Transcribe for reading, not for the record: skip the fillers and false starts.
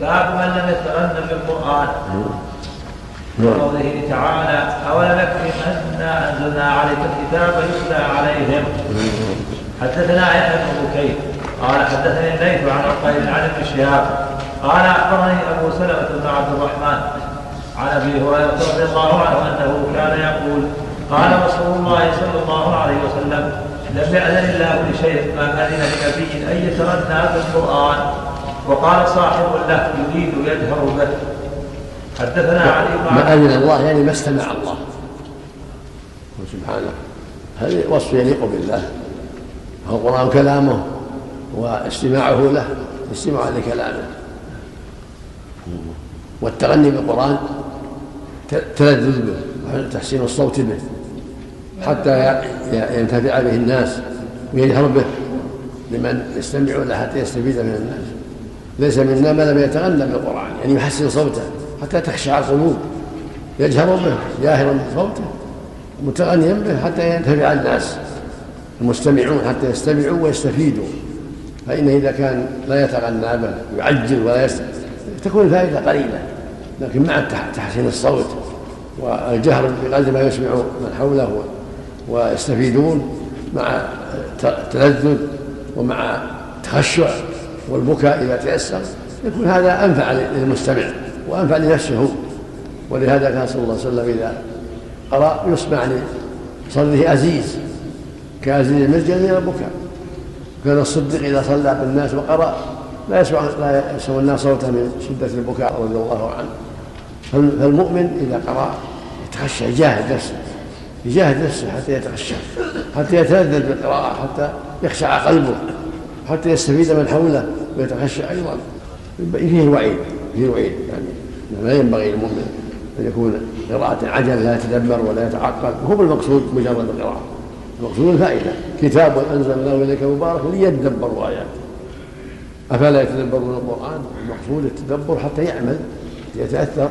باب من لم يتغنى بالقرآن. وقوله تعالى: أولم يكفهم أنا أنزلنا عليك الكتاب يتلى عليهم. حدثنا يحيى بن بكير قال حدثني الليث عن عقيل عن ابن شهاب قال أخبرني أبو سلمة بن عبد الرحمن عن أبي هريرة رضي الله عنه أنه كان يقول: قال رسول الله صلى الله عليه وسلم: لم يأذن الله لشيء ما أذن لنبي أن يتغنى بالقرآن. وقال صاحب له: يريد يجهر به. حدثنا علي ما أذن الله يعني ما استمع الله سبحانه، هذا وصف يليق بالله، هو القرآن كلامه واستماعه له استماع لكلامه. والتغني بالقرآن تلذذ به وتحسين الصوت به حتى ينتفع به الناس ويجهر به لمن يستمع له حتى يستفيد من الناس. ليس منا من لم يتغنى بالقرآن يعني يحسن صوته حتى تخشع القلوب، يجهر به جاهرا بصوته متغنيا به حتى ينتفع الناس المستمعون حتى يستمعوا ويستفيدوا. فإنه إذا كان لا يتغنى به يعجل ولا تكون الفائدة قليلة، لكن مع تحسين الصوت والجهر بقدر ما يسمع من حوله ويستفيدون مع تلذذ ومع تخشع والبكاء إذا تيسر، يكون هذا أنفع للمستمع وأنفع لنفسه. ولهذا كان صلى الله عليه وسلم إذا قرأ يسمع لصدره أزيز كأزيز المرجل من البكاء. كان الصديق إذا صلى بالناس وقرأ لا يسمع الناس صوته من شدة البكاء رضي الله عنه. فالمؤمن إذا قرأ يتخشى يجاهد نفسه حتى يتخشى حتى يتلذذ بالقراءة حتى يخشع قلبه حتى يستفيد من حوله ويتخشى أيضا. فيه وعيد يعني لا ينبغي للمؤمن أن يكون قراءة عجل لا يتدبر ولا يتعقل. هو المقصود مجرد القراءة، المقصود الفائدة. كتاب أنزلناه إليك مبارك ليدبروا آياته أفلا يتدبرون القرآن. المقصود التدبر حتى يعمل يتأثر